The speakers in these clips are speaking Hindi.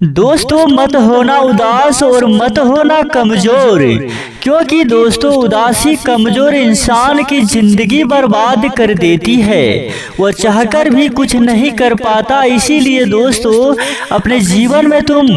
दोस्तों मत होना उदास और मत होना कमजोर, क्योंकि दोस्तों उदासी कमजोर इंसान की जिंदगी बर्बाद कर देती है। वह चाहकर भी कुछ नहीं कर पाता। इसीलिए दोस्तों अपने जीवन में तुम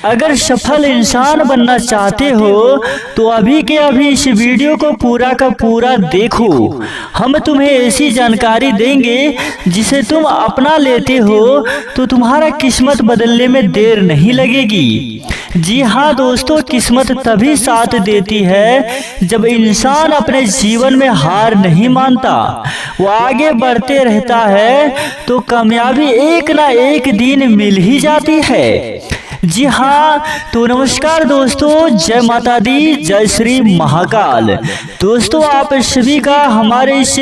अगर सफल इंसान बनना चाहते हो तो अभी के अभी इस वीडियो को पूरा का पूरा देखो। हम तुम्हें ऐसी जानकारी देंगे जिसे तुम अपना लेते हो तो तुम्हारा किस्मत बदलने में देर नहीं लगेगी। जी हाँ दोस्तों, किस्मत तभी साथ देती है जब इंसान अपने जीवन में हार नहीं मानता, वो आगे बढ़ते रहता है तो कामयाबी एक ना एक दिन मिल ही जाती है। जी हाँ, तो नमस्कार दोस्तों, जय माता दी, जय श्री महाकाल। दोस्तों आप सभी का हमारे इस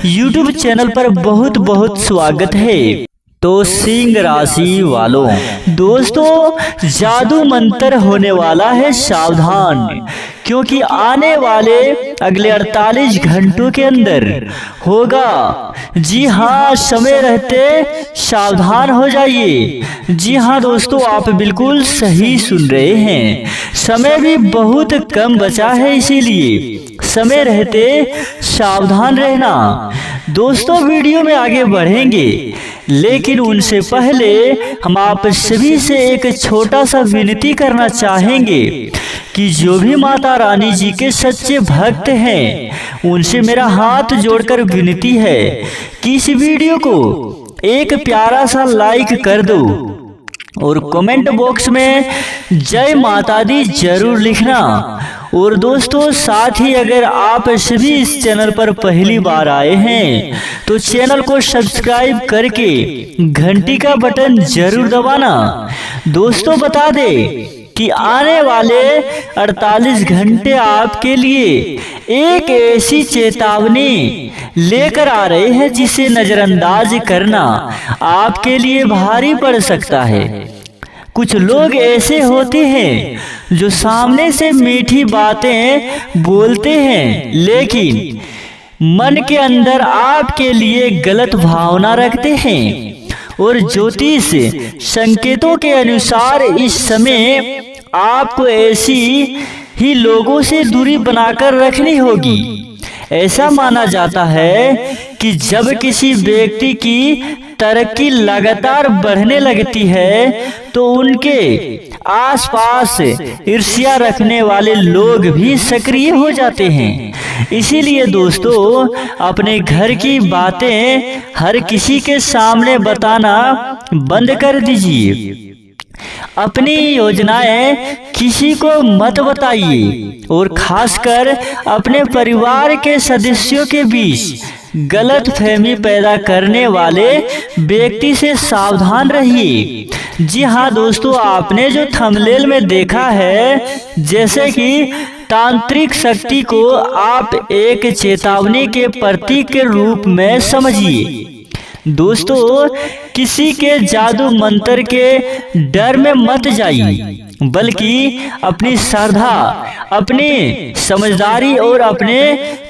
YouTube चैनल पर बहुत बहुत स्वागत है। तो सिंह राशि वालों, दोस्तों जादू मंत्र होने वाला है, सावधान, क्योंकि आने वाले अगले 48 घंटों के अंदर होगा। जी हाँ, समय रहते सावधान हो जाइए। जी हाँ दोस्तों, आप बिल्कुल सही सुन रहे हैं। समय भी बहुत कम बचा है, इसीलिए समय रहते सावधान रहना। दोस्तों वीडियो में आगे बढ़ेंगे, लेकिन उनसे पहले हम आप सभी से एक छोटा सा विनती करना चाहेंगे कि जो भी माता रानी जी के सच्चे भक्त हैं उनसे मेरा हाथ जोड़कर विनती है कि इस वीडियो को एक प्यारा सा लाइक कर दो और कमेंट बॉक्स में जय माता दी जरूर लिखना। और दोस्तों साथ ही अगर आप सभी इस चैनल पर पहली बार आए हैं तो चैनल को सब्सक्राइब करके घंटी का बटन जरूर दबाना। दोस्तों बता दें कि आने वाले 48 घंटे आपके लिए एक ऐसी चेतावनी लेकर आ रहे हैं जिसे नजरअंदाज करना आपके लिए भारी पड़ सकता है। कुछ लोग ऐसे होते हैं जो सामने से मीठी बातें बोलते हैं, लेकिन मन के अंदर आपके लिए गलत भावना रखते हैं। और ज्योतिष संकेतों के अनुसार इस समय आपको ऐसी ही लोगों से दूरी बनाकर रखनी होगी। ऐसा माना जाता है कि जब किसी व्यक्ति की तरक्की लगातार बढ़ने लगती है तो उनके आसपास ईर्ष्या रखने वाले लोग भी सक्रिय हो जाते हैं। इसीलिए दोस्तों अपने घर की बातें हर किसी के सामने बताना बंद कर दीजिए। अपनी योजनाएं किसी को मत बताइए और खासकर अपने परिवार के सदस्यों के बीच गलत फहमी पैदा करने वाले व्यक्ति से सावधान रहिए। जी हाँ दोस्तों, आपने जो थंबनेल में देखा है, जैसे कि तांत्रिक शक्ति को आप एक चेतावनी के प्रतीक के रूप में समझिए। दोस्तों किसी के जादू मंत्र के डर में मत जाइए, बल्कि अपनी श्रद्धा, अपनी समझदारी और अपने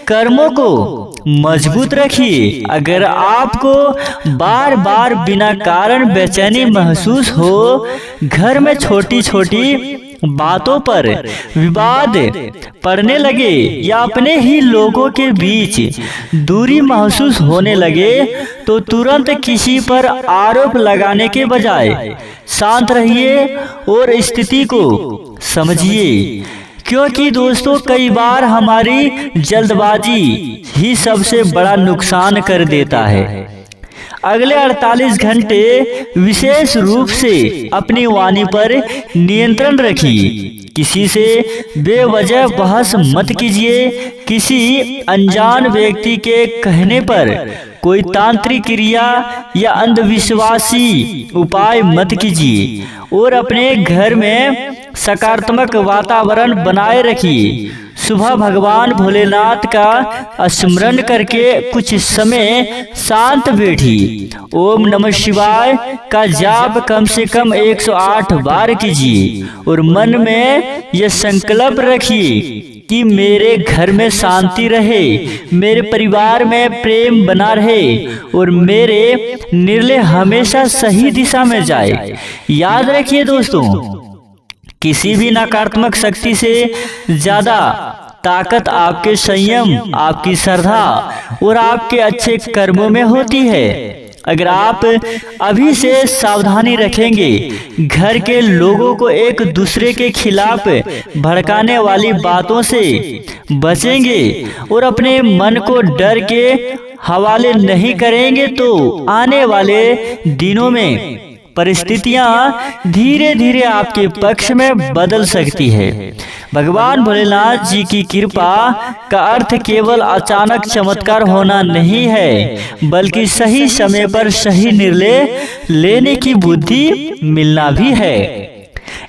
कर्मों को मजबूत रखिए। अगर आपको बार बार बिना कारण बेचैनी महसूस हो, घर में छोटी छोटी बातों पर विवाद पड़ने लगे या अपने ही लोगों के बीच दूरी महसूस होने लगे, तो तुरंत किसी पर आरोप लगाने के बजाय शांत रहिए और स्थिति को समझिए। क्योंकि दोस्तों कई बार हमारी जल्दबाजी ही सबसे बड़ा नुकसान कर देता है। अगले 48 घंटे विशेष रूप से अपनी वाणी पर नियंत्रण रखिए। किसी से बेवजह बहस मत कीजिए। किसी अनजान व्यक्ति के कहने पर कोई तांत्रिक क्रिया या अंधविश्वासी उपाय मत कीजिए और अपने घर में सकारात्मक वातावरण बनाए रखिए। सुबह भगवान भोलेनाथ का स्मरण करके कुछ समय शांत बैठिए। ओम नमः शिवाय का जाप कम से कम 108 बार कीजिए और मन में यह संकल्प रखिए कि मेरे घर में शांति रहे, मेरे परिवार में प्रेम बना रहे और मेरे निर्णय हमेशा सही दिशा में जाए। याद रखिए दोस्तों, किसी भी नकारात्मक शक्ति से ज्यादा ताकत आपके संयम, आपकी श्रद्धा और आपके अच्छे कर्मों में होती है। अगर आप अभी से सावधानी रखेंगे, घर के लोगों को एक दूसरे के खिलाफ भड़काने वाली बातों से बचेंगे और अपने मन को डर के हवाले नहीं करेंगे, तो आने वाले दिनों में परिस्थितियां धीरे धीरे आपके पक्ष में बदल सकती है। भगवान भोलेनाथ जी की कृपा का अर्थ केवल अचानक चमत्कार होना नहीं है, बल्कि सही समय पर सही निर्णय लेने की बुद्धि मिलना भी है।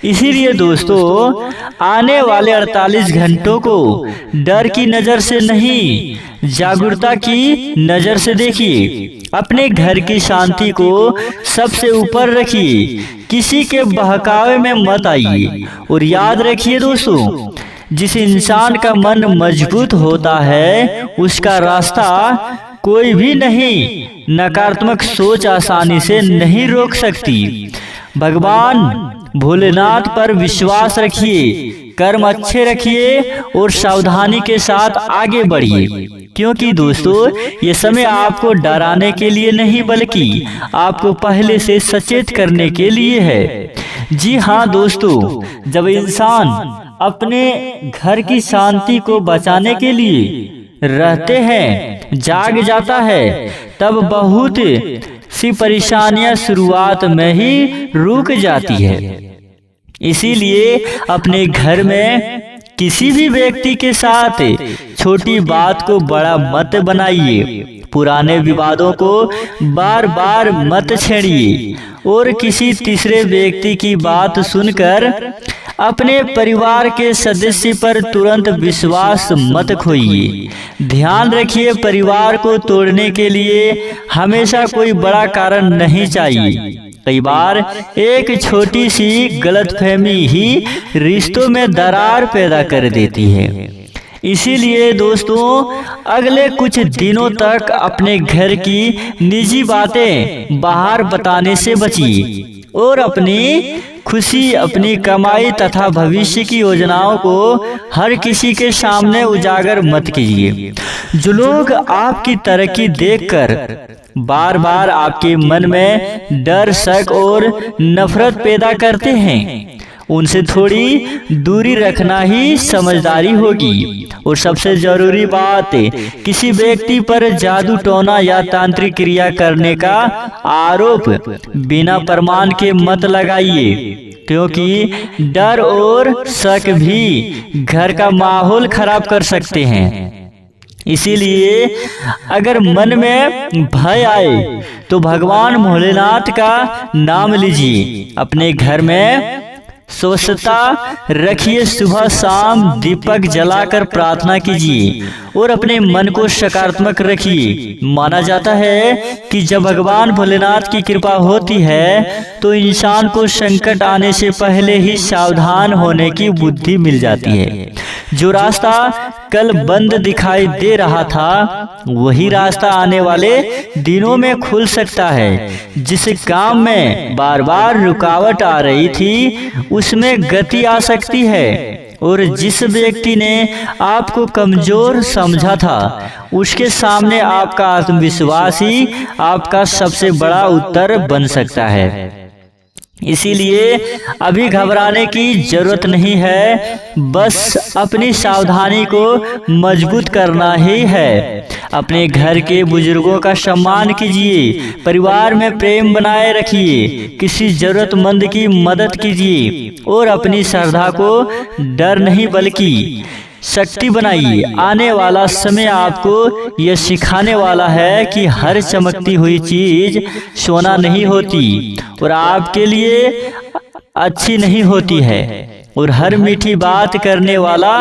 इसीलिए दोस्तों, आने वाले 48 घंटों को डर की नजर से नहीं, जागरूकता की नजर से देखिए। अपने घर की शांति को सबसे ऊपर रखिए, किसी के बहकावे में मत आइए। और याद रखिए दोस्तों, जिस इंसान का मन मजबूत होता है उसका रास्ता कोई भी नहीं, नकारात्मक सोच आसानी से नहीं रोक सकती। भगवान भोलेनाथ पर विश्वास रखिए, कर्म अच्छे रखिए और सावधानी के साथ आगे बढ़िए, क्योंकि दोस्तों ये समय आपको डराने के लिए नहीं, बल्कि आपको पहले से सचेत करने के लिए है। जी हाँ दोस्तों, जब इंसान अपने घर की शांति को बचाने के लिए रहते हैं, जाग जाता है, तब बहुत सी परेशानियां शुरुआत में ही रुक जाती है। इसीलिए अपने घर में किसी भी व्यक्ति के साथ छोटी बात को बड़ा मत बनाइए, पुराने विवादों को बार बार मत छेड़िए और किसी तीसरे व्यक्ति की बात सुनकर अपने परिवार के सदस्य पर तुरंत विश्वास मत खोइए। ध्यान रखिए, परिवार को तोड़ने के लिए हमेशा कोई बड़ा कारण नहीं चाहिए। कई बार एक छोटी सी गलतफहमी ही रिश्तों में दरार पैदा कर देती है। इसीलिए दोस्तों, अगले कुछ दिनों तक अपने घर की निजी बातें बाहर बताने से बचिए और अपनी खुशी, अपनी कमाई तथा भविष्य की योजनाओं को हर किसी के सामने उजागर मत कीजिए। जो लोग आपकी तरक्की देखकर बार बार आपके मन में डर, शक और नफरत पैदा करते हैं, उनसे थोड़ी दूरी रखना ही समझदारी होगी। और सबसे जरूरी बात, किसी व्यक्ति पर जादू टोना या तांत्रिक क्रिया करने का आरोप बिना प्रमाण के मत लगाइए, क्योंकि डर और शक भी घर का माहौल खराब कर सकते हैं। इसीलिए अगर मन में भय आए तो भगवान भोलेनाथ का नाम लीजिए, अपने घर में स्वच्छता रखिए, सुबह शाम दीपक जलाकर प्रार्थना कीजिए और अपने मन को सकारात्मक रखिए। माना जाता है कि जब भगवान भोलेनाथ की कृपा होती है तो इंसान को संकट आने से पहले ही सावधान होने की बुद्धि मिल जाती है। जो रास्ता कल बंद दिखाई दे रहा था, वही रास्ता आने वाले दिनों में खुल सकता है। जिस काम में बार बार रुकावट आ रही थी, उसमें गति आ सकती है। और जिस व्यक्ति ने आपको कमजोर समझा था, उसके सामने आपका आत्मविश्वास ही आपका सबसे बड़ा उत्तर बन सकता है। इसीलिए अभी घबराने की जरूरत नहीं है, बस अपनी सावधानी को मजबूत करना ही है। अपने घर के बुजुर्गों का सम्मान कीजिए, परिवार में प्रेम बनाए रखिए, किसी जरूरतमंद की मदद कीजिए और अपनी श्रद्धा को डर नहीं बल्कि शक्ति बनाइए। आने वाला समय आपको यह सिखाने वाला है कि हर चमकती हुई चीज सोना नहीं होती और आपके लिए अच्छी नहीं होती है, और हर मीठी बात करने वाला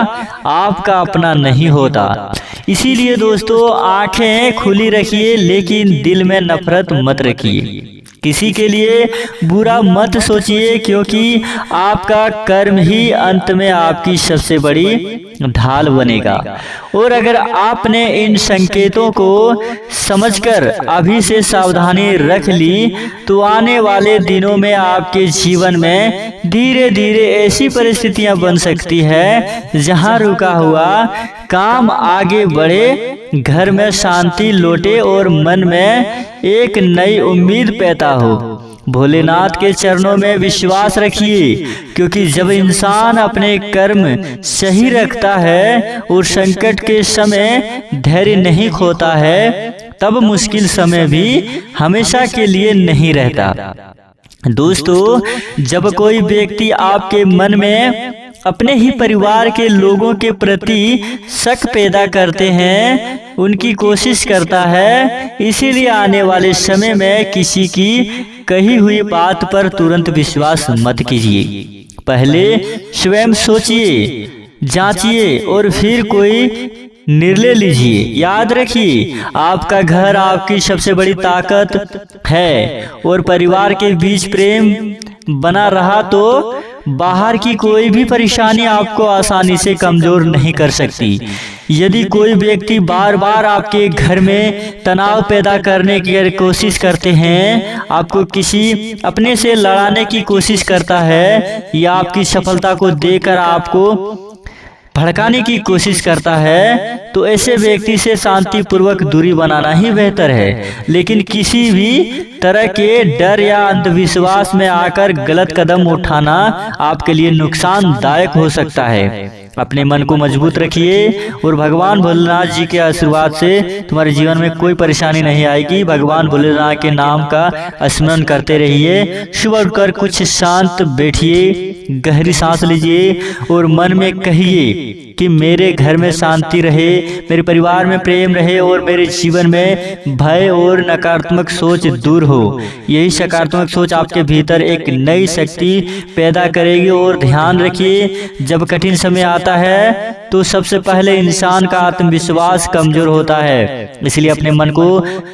आपका अपना नहीं होता। इसीलिए दोस्तों, आंखें खुली रखिए लेकिन दिल में नफरत मत रखिए। किसी के लिए बुरा मत सोचिए, क्योंकि आपका कर्म ही अंत में आपकी सबसे बड़ी ढाल बनेगा। और अगर आपने इन संकेतों को समझकर अभी से सावधानी रख ली तो आने वाले दिनों में आपके जीवन में धीरे धीरे ऐसी परिस्थितियां बन सकती है जहां रुका हुआ काम आगे बढ़े, घर में शांति लौटे और मन में एक नई उम्मीद पैदा हो। भोलेनाथ के चरणों में विश्वास रखिए, क्योंकि जब इंसान अपने कर्म सही रखता है और संकट के समय धैर्य नहीं खोता है, तब मुश्किल समय भी हमेशा के लिए नहीं रहता। दोस्तों, जब कोई व्यक्ति आपके मन में अपने ही परिवार के लोगों के प्रति शक पैदा करते हैं, उनकी कोशिश करता है, इसीलिए आने वाले समय में किसी की कही हुई बात पर तुरंत विश्वास मत कीजिए। पहले स्वयं सोचिए, जांचिए और फिर कोई निर्णय लीजिए। याद रखिए, आपका घर आपकी सबसे बड़ी ताकत है और परिवार के बीच प्रेम बना रहा तो बाहर की कोई भी परेशानी आपको आसानी से कमजोर नहीं कर सकती। यदि कोई व्यक्ति बार बार आपके घर में तनाव पैदा करने की कोशिश करते हैं, आपको किसी अपने से लड़ाने की कोशिश करता है या आपकी सफलता को देकर आपको भड़काने की कोशिश करता है, तो ऐसे व्यक्ति से शांतिपूर्वक दूरी बनाना ही बेहतर है। लेकिन किसी भी तरह के डर या अंधविश्वास में आकर गलत कदम उठाना आपके लिए नुकसानदायक हो सकता है। अपने मन को मजबूत रखिए और भगवान भोलेनाथ जी के आशीर्वाद से तुम्हारे जीवन में कोई परेशानी नहीं आएगी। भगवान भोलेनाथ के नाम का स्मरण करते रहिए। सुबह उठकर कुछ शांत बैठिए, गहरी सांस लीजिए और मन में कहिए कि मेरे घर में शांति रहे, मेरे परिवार में प्रेम रहे और मेरे जीवन में भय और नकारात्मक सोच दूर हो। यही सकारात्मक सोच आपके भीतर एक नई शक्ति पैदा करेगी। और ध्यान रखिए, जब कठिन समय आता है तो सबसे पहले इंसान का आत्मविश्वास कमजोर होता है, इसलिए अपने मन को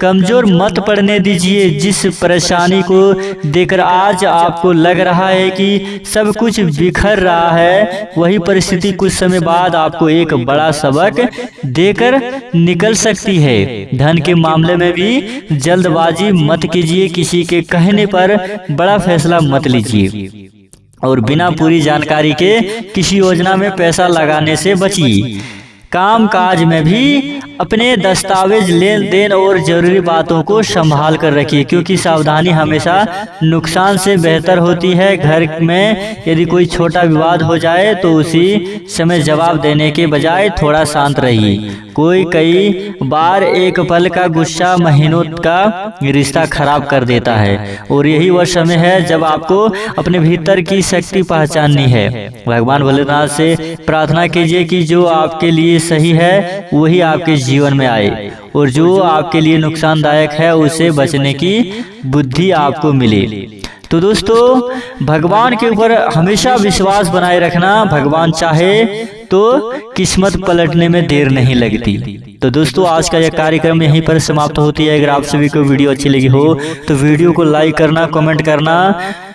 कमजोर मत पड़ने दीजिए। जिस परेशानी को देखकर आज आपको लग रहा है कि सब कुछ बिखर रहा है, वही परिस्थिति कुछ समय बाद आपको एक बड़ा सबक देकर निकल सकती है। धन के मामले में भी जल्दबाजी मत कीजिए, किसी के कहने पर बड़ा फैसला मत लीजिए और बिना पूरी जानकारी के किसी योजना में पैसा लगाने से बचिए। काम काज में भी अपने दस्तावेज, लेन देन और जरूरी बातों को संभाल कर रखिए, क्योंकि सावधानी हमेशा नुकसान से बेहतर होती है। घर में यदि कोई छोटा विवाद हो जाए तो उसी समय जवाब देने के बजाय थोड़ा शांत रहिए। कई बार एक पल का गुस्सा महीनों का रिश्ता खराब कर देता है और यही वह समय है जब आपको अपने भीतर की शक्ति पहचाननी है। भगवान भोलेनाथ से प्रार्थना कीजिए कि जो आपके लिए सही है वही आपके जीवन में आए और जो आपके लिए नुकसानदायक है उससे बचने की बुद्धि आपको मिले। तो दोस्तों, भगवान के ऊपर हमेशा विश्वास बनाए रखना। भगवान चाहे तो किस्मत पलटने में देर नहीं लगती। तो दोस्तों, आज का यह कार्यक्रम यहीं पर समाप्त होती है। अगर आप सभी को वीडियो अच्छी लगी हो तो वीडियो को लाइक करना, कमेंट करना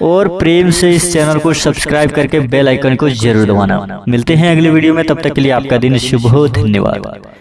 और प्रेम से इस चैनल को सब्सक्राइब करके बेल आइकन को जरूर दबाना। मिलते हैं अगले वीडियो में, तब तक के लिए आपका दिन शुभ हो। धन्यवाद।